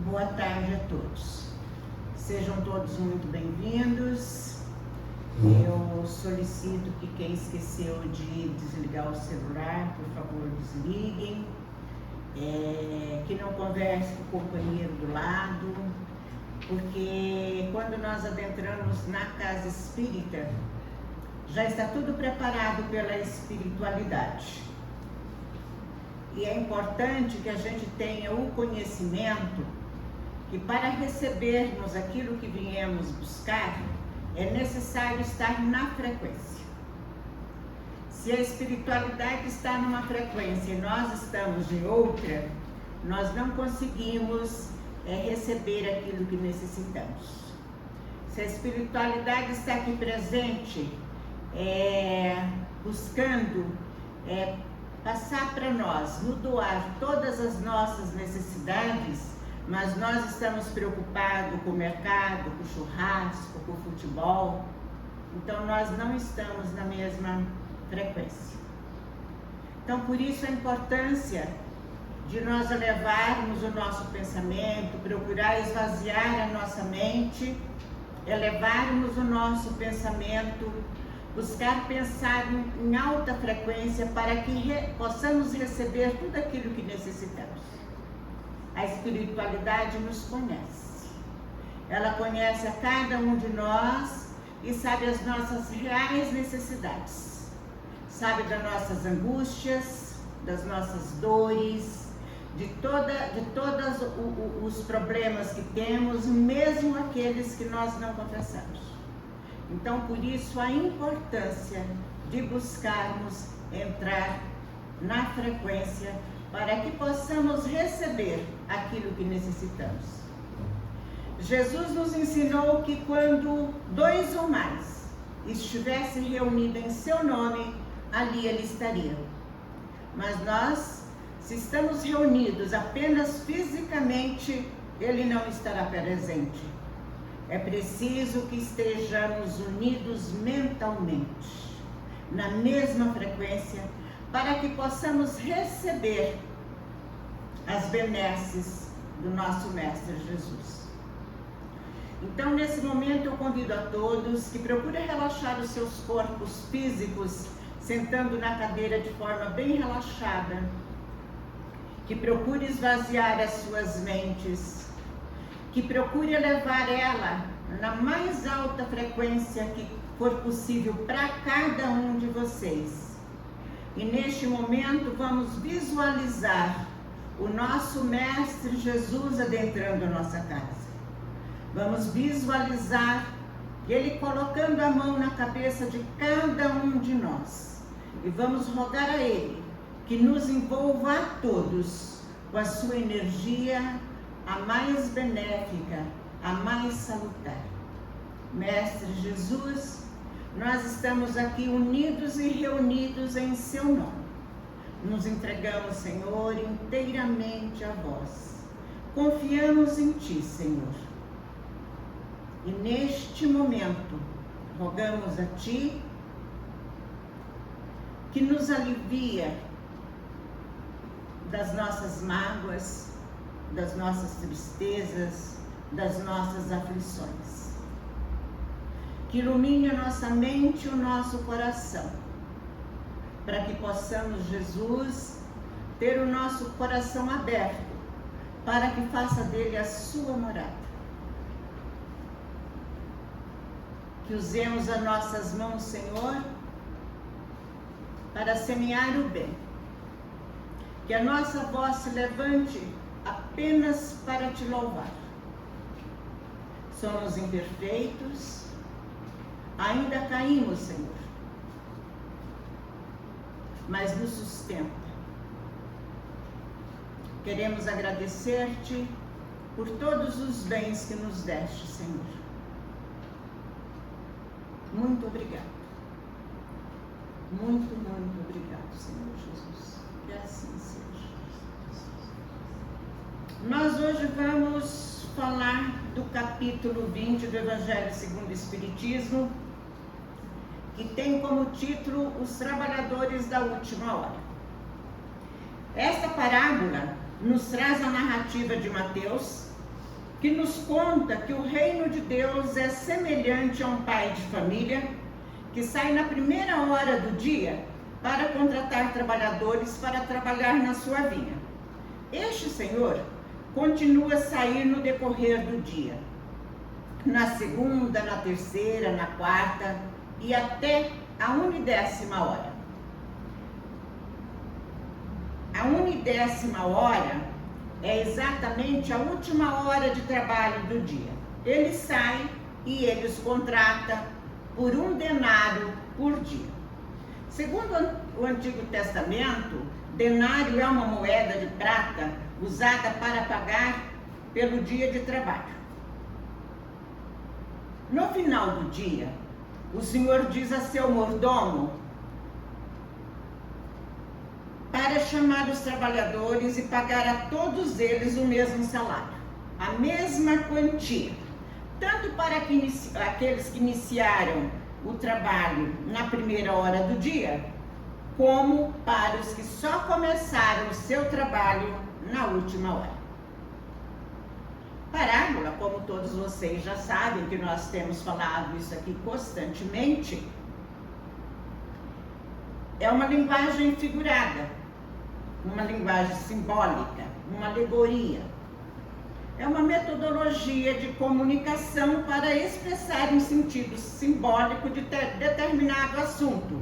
Boa tarde a todos. Sejam todos muito bem-vindos. Eu solicito que quem esqueceu de desligar o celular, por favor, desliguem. Que não converse com o companheiro do lado, porque quando nós adentramos na casa espírita, já está tudo preparado pela espiritualidade. E é importante que a gente tenha o conhecimento que para recebermos aquilo que viemos buscar, é necessário estar na frequência. Se a espiritualidade está numa frequência e nós estamos em outra, nós não conseguimos receber aquilo que necessitamos. Se a espiritualidade está aqui presente, buscando passar para nós, nos doar todas as nossas necessidades, mas nós estamos preocupados com o mercado, com o churrasco, com o futebol, então nós não estamos na mesma frequência. Então, por isso a importância de nós elevarmos o nosso pensamento, procurar esvaziar a nossa mente, elevarmos o nosso pensamento, buscar pensar em alta frequência para que possamos receber tudo aquilo que necessitamos. A espiritualidade nos conhece. Ela conhece a cada um de nós e sabe as nossas reais necessidades. Sabe das nossas angústias, das nossas dores, de todos os problemas que temos, mesmo aqueles que nós não confessamos. Então, por isso, a importância de buscarmos entrar na frequência para que possamos receber aquilo que necessitamos. Jesus nos ensinou que quando 2 ou mais estivessem reunidos em seu nome, ali ele estaria. Mas nós, se estamos reunidos apenas fisicamente, ele não estará presente. É preciso que estejamos unidos mentalmente, na mesma frequência, para que possamos receber as benesses do nosso Mestre Jesus. Então, nesse momento, eu convido a todos que procurem relaxar os seus corpos físicos, sentando na cadeira de forma bem relaxada, que procure esvaziar as suas mentes, que procure elevar ela na mais alta frequência que for possível para cada um de vocês. E neste momento vamos visualizar o nosso Mestre Jesus adentrando a nossa casa. Vamos visualizar ele colocando a mão na cabeça de cada um de nós. E vamos rogar a ele que nos envolva a todos com a sua energia, a mais benéfica, a mais salutar. Mestre Jesus, nós estamos aqui unidos e reunidos em seu nome. Nos entregamos, Senhor, inteiramente a vós. Confiamos em ti, Senhor. E neste momento, rogamos a ti que nos alivia das nossas mágoas, das nossas tristezas, das nossas aflições. Que ilumine a nossa mente e o nosso coração, para que possamos, Jesus, ter o nosso coração aberto, para que faça dele a sua morada. Que usemos as nossas mãos, Senhor, para semear o bem. Que a nossa voz se levante apenas para te louvar. Somos imperfeitos, ainda caímos, Senhor, mas nos sustenta. Queremos agradecer-te por todos os bens que nos deste, Senhor. Muito obrigado. Muito, muito obrigado, Senhor Jesus. Que assim seja. Nós hoje vamos falar do capítulo 20 do Evangelho segundo o Espiritismo, que tem como título Os Trabalhadores da Última Hora. Esta parábola nos traz a narrativa de Mateus, que nos conta que o reino de Deus é semelhante a um pai de família que sai na primeira hora do dia para contratar trabalhadores para trabalhar na sua vinha. Este senhor continua a sair no decorrer do dia, na segunda, na terceira, na quarta e até a 1ª hora. A 1ª hora é exatamente a última hora de trabalho do dia. Ele sai e ele os contrata por 1 denário por dia. Segundo o Antigo Testamento, denário é uma moeda de prata usada para pagar pelo dia de trabalho. No final do dia, o Senhor diz a seu mordomo para chamar os trabalhadores e pagar a todos eles o mesmo salário, a mesma quantia, tanto para aqueles que iniciaram o trabalho na primeira hora do dia, como para os que só começaram o seu trabalho na última hora. Parábola, como todos vocês já sabem, que nós temos falado isso aqui constantemente, é uma linguagem figurada, uma linguagem simbólica, uma alegoria. É uma metodologia de comunicação para expressar um sentido simbólico de determinado assunto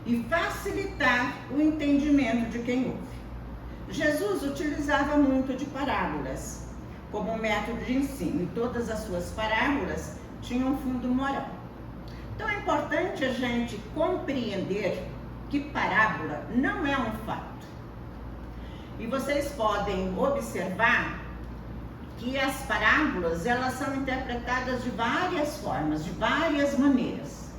e facilitar o entendimento de quem ouve. Jesus utilizava muito de parábolas como método de ensino e todas as suas parábolas tinham um fundo moral. Então é importante a gente compreender que parábola não é um fato. E vocês podem observar que as parábolas, elas são interpretadas de várias formas, de várias maneiras.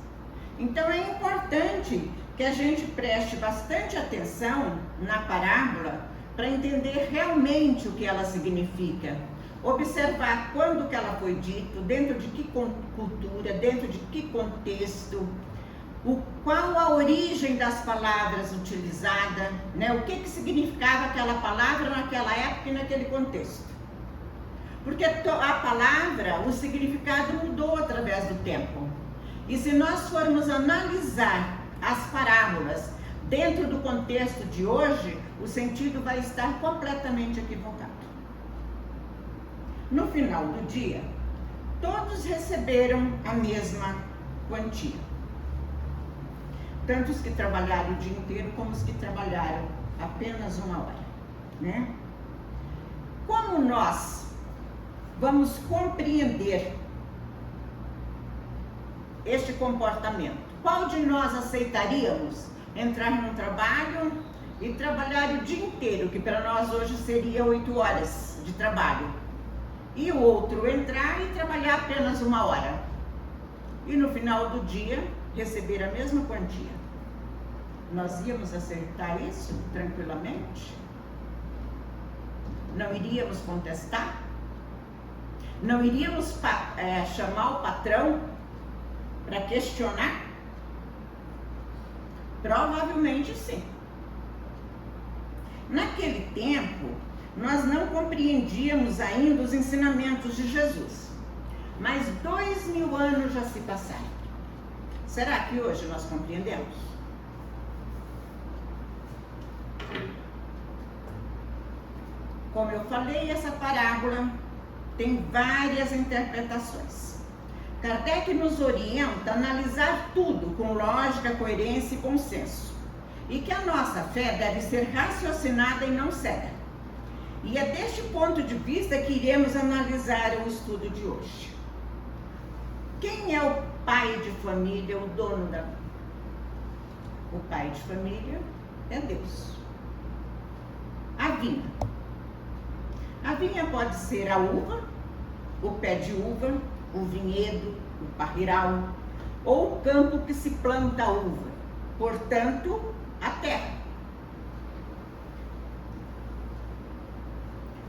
Então é importante que a gente preste bastante atenção na parábola para entender realmente o que ela significa. Observar quando que ela foi dita, dentro de que cultura, dentro de que contexto, qual a origem das palavras utilizadas, né? O que significava aquela palavra naquela época e naquele contexto. Porque a palavra, o significado mudou através do tempo. E se nós formos analisar as parábolas dentro do contexto de hoje, o sentido vai estar completamente equivocado. No final do dia, todos receberam a mesma quantia. Tanto os que trabalharam o dia inteiro como os que trabalharam apenas 1 hora, né? Como nós vamos compreender este comportamento? Qual de nós aceitaríamos entrar num trabalho e trabalhar o dia inteiro, que para nós hoje seria 8 horas de trabalho, e o outro entrar e trabalhar apenas 1 hora, e no final do dia receber a mesma quantia? Nós íamos aceitar isso tranquilamente? Não iríamos contestar? Não iríamos chamar o patrão para questionar? Provavelmente sim. Naquele tempo, nós não compreendíamos ainda os ensinamentos de Jesus. Mas 2000 anos já se passaram. Será que hoje nós compreendemos? Como eu falei, essa parábola tem várias interpretações. Kardec nos orienta a analisar tudo com lógica, coerência e consenso. E que a nossa fé deve ser raciocinada e não cega. E é deste ponto de vista que iremos analisar o estudo de hoje. Quem é o pai de família, o dono da vida? O pai de família é Deus. A vinha. A vinha pode ser a uva, o pé de uva, o vinhedo, o parreiral, ou o campo que se planta a uva, portanto, a terra.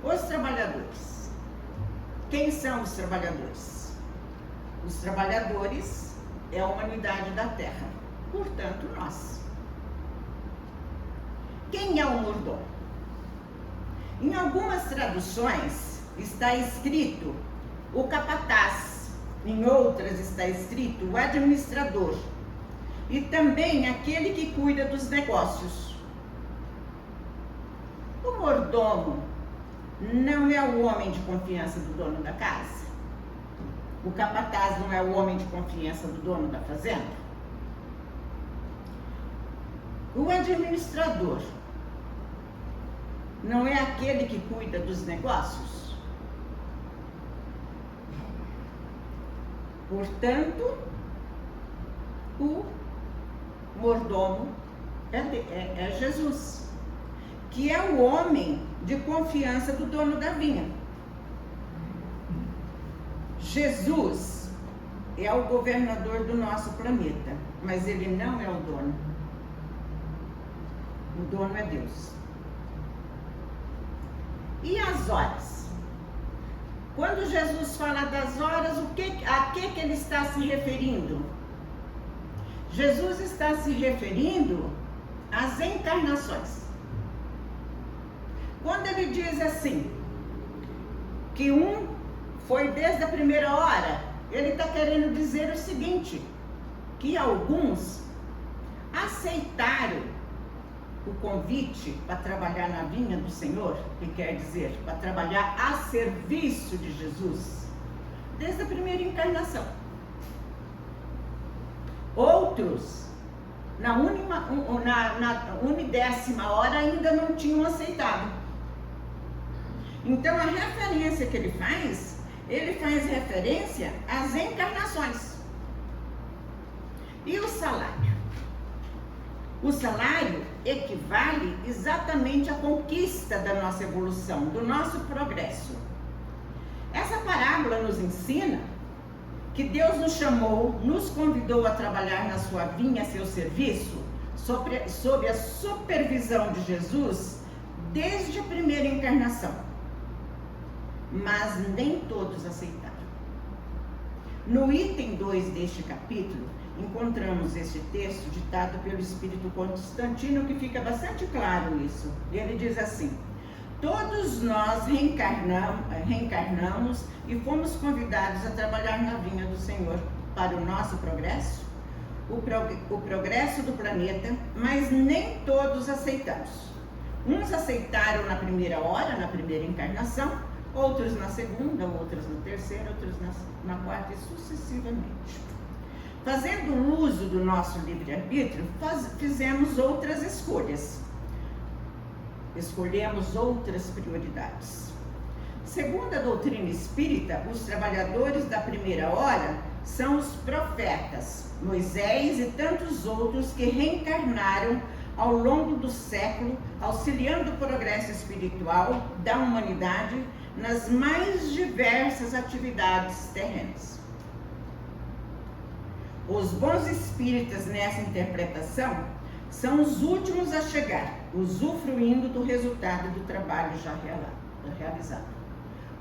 Os trabalhadores. Quem são os trabalhadores? Os trabalhadores é a humanidade da terra, portanto, nós. Quem é o mordomo? Em algumas traduções, está escrito o capataz, em outras está escrito o administrador, e também aquele que cuida dos negócios. O mordomo não é o homem de confiança do dono da casa? O capataz não é o homem de confiança do dono da fazenda? O administrador não é aquele que cuida dos negócios? Portanto, o mordomo é Jesus, que é o homem de confiança do dono da vinha. Jesus é o governador do nosso planeta, mas ele não é o dono. O dono é Deus. E as horas? Quando Jesus fala das horas, a que ele está se referindo? Jesus está se referindo às encarnações. Quando ele diz assim, que um foi desde a primeira hora, ele está querendo dizer o seguinte, que alguns aceitaram o convite para trabalhar na vinha do Senhor, que quer dizer, para trabalhar a serviço de Jesus, desde a primeira encarnação. Outros, na 10ª hora, ainda não tinham aceitado. Então, a referência que ele faz referência às encarnações. E o salário? O salário equivale exatamente à conquista da nossa evolução, do nosso progresso. Essa parábola nos ensina que Deus nos chamou, nos convidou a trabalhar na sua vinha, a seu serviço, sob a supervisão de Jesus, desde a primeira encarnação. Mas nem todos aceitaram. No item 2 deste capítulo, encontramos este texto ditado pelo Espírito Constantino, que fica bastante claro isso. Ele diz assim: todos nós reencarnamos e fomos convidados a trabalhar na vinha do Senhor para o nosso progresso, o progresso do planeta, mas nem todos aceitamos. Uns aceitaram na primeira hora, na primeira encarnação, outros na segunda, outros na terceira, outros na quarta e sucessivamente. Fazendo uso do nosso livre-arbítrio, fizemos outras escolhas. Escolhemos outras prioridades. Segundo a doutrina espírita, os trabalhadores da primeira hora são os profetas, Moisés e tantos outros que reencarnaram ao longo do século, auxiliando o progresso espiritual da humanidade nas mais diversas atividades terrenas. Os bons espíritas nessa interpretação são os últimos a chegar, usufruindo do resultado do trabalho já realizado.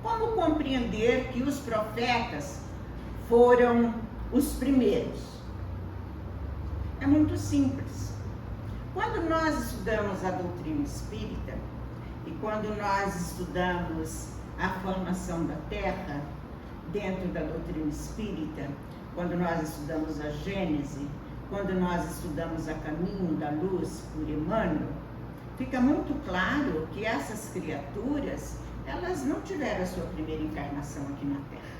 Como compreender que os profetas foram os primeiros? É muito simples. Quando nós estudamos a doutrina espírita e quando nós estudamos a formação da Terra dentro da doutrina espírita, quando nós estudamos a Gênese, quando nós estudamos a Caminho da Luz por Emmanuel, fica muito claro que essas criaturas, elas não tiveram a sua primeira encarnação aqui na Terra.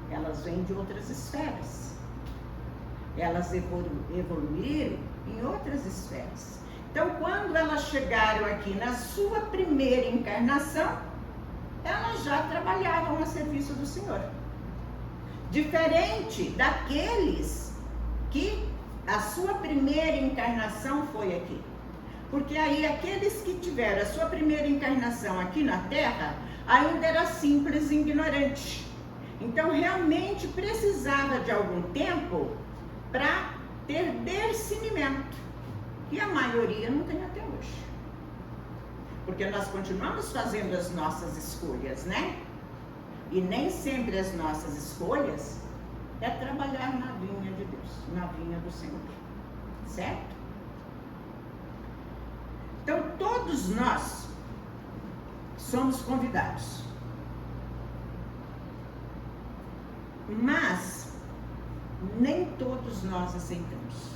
Elas vêm de outras esferas. Elas evoluíram em outras esferas. Então, quando elas chegaram aqui na sua primeira encarnação, elas já trabalhavam a serviço do Senhor. Diferente daqueles que a sua primeira encarnação foi aqui. Porque aí aqueles que tiveram a sua primeira encarnação aqui na Terra, ainda era simples e ignorante. Então realmente precisava de algum tempo para ter discernimento. E a maioria não tem até hoje. Porque nós continuamos fazendo as nossas escolhas, né? E nem sempre as nossas escolhas é trabalhar na vinha de Deus, na vinha do Senhor. Certo? Então, todos nós somos convidados. Mas nem todos nós aceitamos.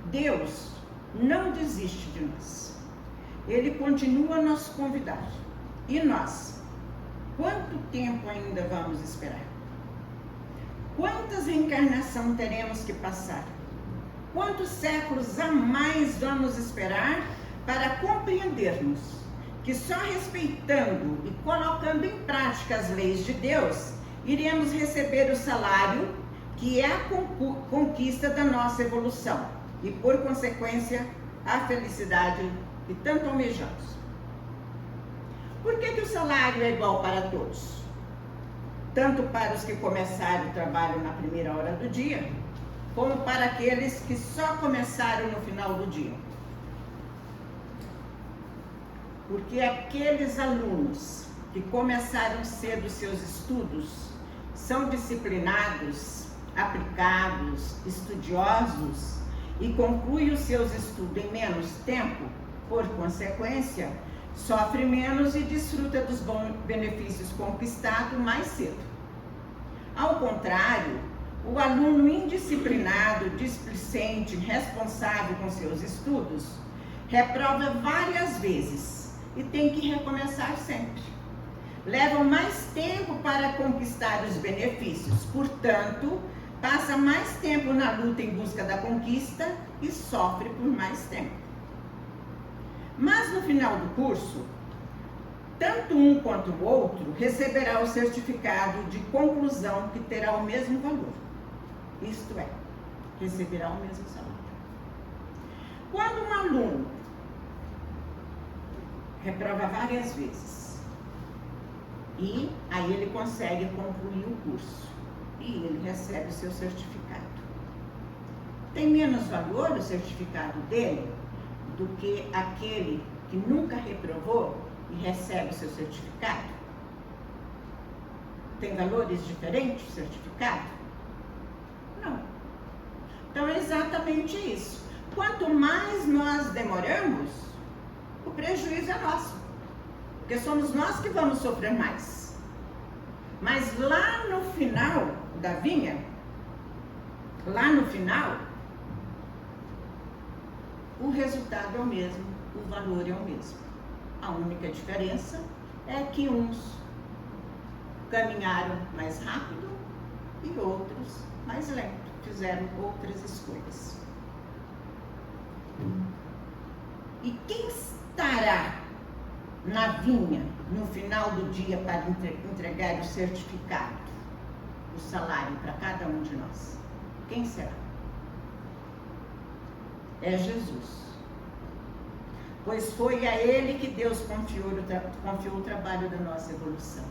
Deus não desiste de nós. Ele continua a nos convidar. E nós? Quanto tempo ainda vamos esperar? Quantas reencarnações teremos que passar? Quantos séculos a mais vamos esperar para compreendermos que só respeitando e colocando em prática as leis de Deus, iremos receber o salário que é a conquista da nossa evolução e, por consequência, a felicidade que tanto almejamos. Por que o salário é igual para todos? Tanto para os que começaram o trabalho na primeira hora do dia, como para aqueles que só começaram no final do dia. Porque aqueles alunos que começaram cedo seus estudos são disciplinados, aplicados, estudiosos e concluem os seus estudos em menos tempo, por consequência, sofre menos e desfruta dos bons benefícios conquistados mais cedo. Ao contrário, o aluno indisciplinado, displicente, responsável com seus estudos, reprova várias vezes e tem que recomeçar sempre. Levam mais tempo para conquistar os benefícios, portanto, passa mais tempo na luta em busca da conquista e sofre por mais tempo. Mas no final do curso, tanto um quanto o outro receberá o certificado de conclusão que terá o mesmo valor. Isto é, receberá o mesmo salário. Quando um aluno reprova várias vezes e aí ele consegue concluir o curso e ele recebe o seu certificado, tem menos valor o certificado dele do que aquele que nunca reprovou e recebe o seu certificado? Tem valores diferentes o certificado? Não. Então é exatamente isso. Quanto mais nós demoramos, o prejuízo é nosso. Porque somos nós que vamos sofrer mais. Mas lá no final da vinha, lá no final, o resultado é o mesmo, o valor é o mesmo. A única diferença é que uns caminharam mais rápido e outros mais lento, fizeram outras escolhas. E quem estará na vinha no final do dia para entregar o certificado, o salário para cada um de nós? Quem será? É Jesus. Pois foi a Ele que Deus confiou o trabalho da nossa evolução.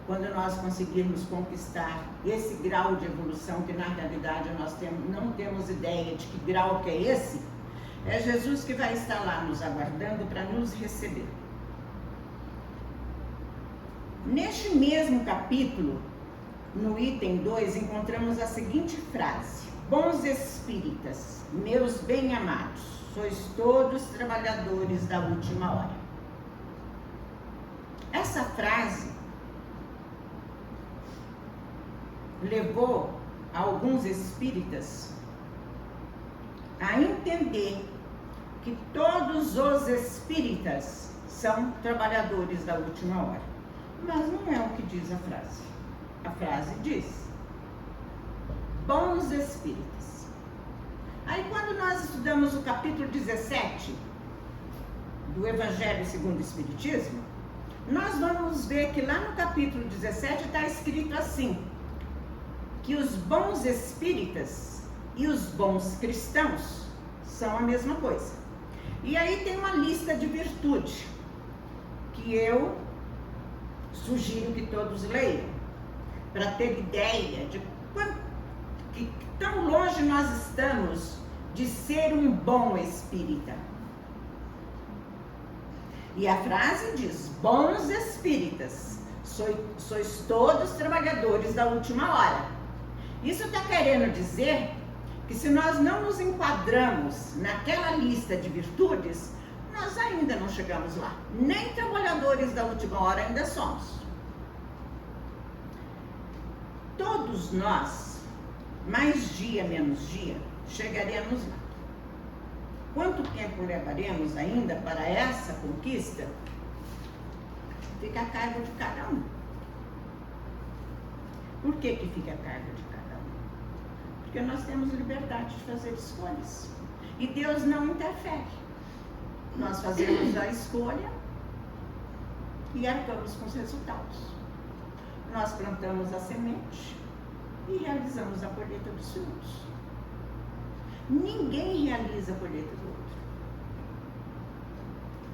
Quando nós conseguirmos conquistar esse grau de evolução, que na realidade nós não temos ideia de que grau que é esse, é Jesus que vai estar lá nos aguardando para nos receber. Neste mesmo capítulo, no item 2, encontramos a seguinte frase: bons espíritas, meus bem-amados, sois todos trabalhadores da última hora. Essa frase levou alguns espíritas a entender que todos os espíritas são trabalhadores da última hora. Mas não é o que diz a frase. A frase diz: bons espíritas. Aí quando nós estudamos o capítulo 17 do Evangelho segundo o Espiritismo, nós vamos ver que lá no capítulo 17 está escrito assim, que os bons espíritas e os bons cristãos são a mesma coisa. E aí tem uma lista de virtude que eu sugiro que todos leiam, para ter ideia de que tão longe nós estamos de ser um bom espírita. E a frase diz: bons espíritas, sois todos trabalhadores da última hora. Isso está querendo dizer que se nós não nos enquadramos naquela lista de virtudes, Nós ainda não chegamos lá. Nem trabalhadores da última hora ainda somos. Todos nós, mais dia, menos dia, chegaremos lá. Quanto tempo levaremos ainda para essa conquista? Fica a cargo de cada um. Por que fica a cargo de cada um? Porque nós temos liberdade de fazer escolhas. E Deus não interfere. Nós fazemos a escolha e arcamos com os resultados. Nós plantamos a semente e realizamos a colheita dos frutos. Ninguém realiza a colheita do outro.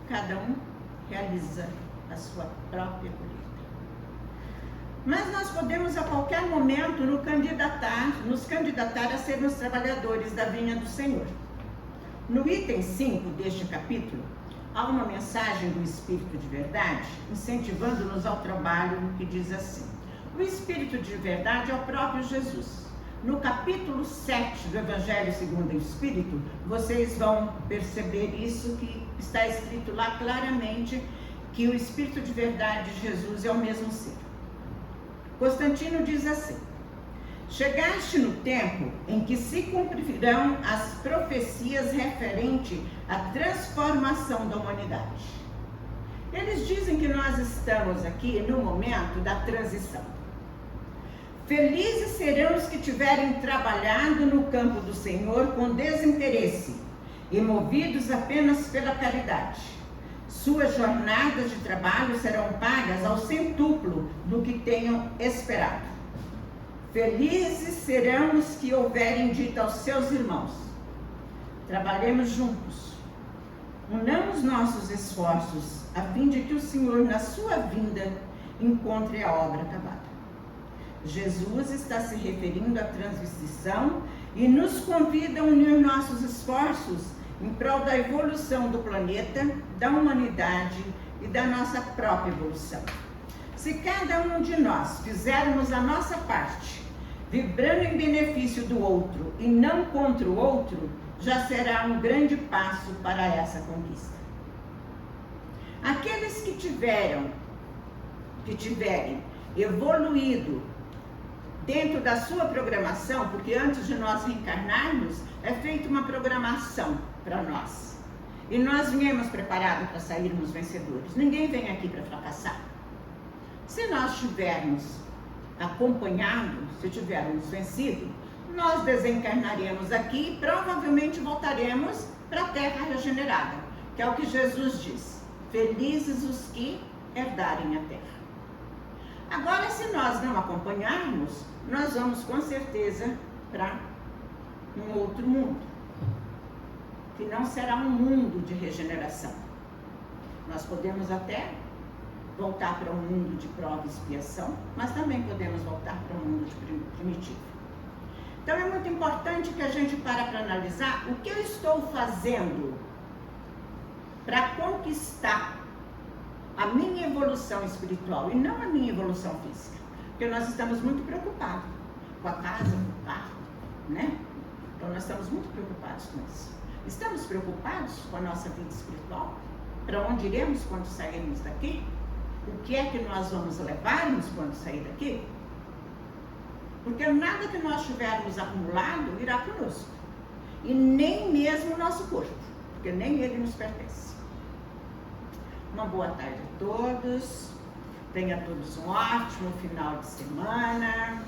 Cada um realiza a sua própria colheita. Mas nós podemos a qualquer momento nos candidatar a sermos trabalhadores da vinha do Senhor. No item 5 deste capítulo, há uma mensagem do Espírito de Verdade, incentivando-nos ao trabalho, que diz assim: o Espírito de Verdade é o próprio Jesus. No capítulo 7 do Evangelho segundo o Espírito, vocês vão perceber isso, que está escrito lá claramente, que o Espírito de Verdade de Jesus é o mesmo ser. Constantino diz assim: chegaste no tempo em que se cumprirão as profecias referentes à transformação da humanidade. Eles dizem que nós estamos aqui no momento da transição. Felizes serão os que tiverem trabalhado no campo do Senhor com desinteresse e movidos apenas pela caridade. Suas jornadas de trabalho serão pagas ao centuplo do que tenham esperado. Felizes serão os que houverem dito aos seus irmãos: trabalhemos juntos, unamos nossos esforços, a fim de que o Senhor, na sua vinda, encontre a obra acabada. Jesus está se referindo à transição e nos convida a unir nossos esforços em prol da evolução do planeta, da humanidade e da nossa própria evolução. Se cada um de nós fizermos a nossa parte, vibrando em benefício do outro e não contra o outro, já será um grande passo para essa conquista. Aqueles que tiverem evoluído dentro da sua programação, porque antes de nós reencarnarmos, é feita uma programação para nós. E nós viemos preparados para sairmos vencedores. Ninguém vem aqui para fracassar. Se nós tivermos acompanhado, se tivermos vencido, nós desencarnaremos aqui e provavelmente voltaremos para a terra regenerada, que é o que Jesus diz: felizes os que herdarem a terra. Agora, se nós não acompanharmos, nós vamos com certeza para um outro mundo, que não será um mundo de regeneração. Nós podemos até voltar para um mundo de prova e expiação, mas também podemos voltar para um mundo primitivo. Então é muito importante que a gente para analisar o que eu estou fazendo para conquistar a minha evolução espiritual e não a minha evolução física. Porque nós estamos muito preocupados com a casa, com o carro, né? Então nós estamos muito preocupados com isso. Estamos preocupados com a nossa vida espiritual? Para onde iremos quando sairmos daqui? O que é que nós vamos levarmos quando sair daqui? Porque nada que nós tivermos acumulado irá conosco. E nem mesmo o nosso corpo, porque nem ele nos pertence. Uma boa tarde a todos. Tenha todos um ótimo final de semana.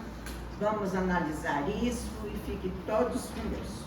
Vamos analisar isso e fiquem todos com Deus.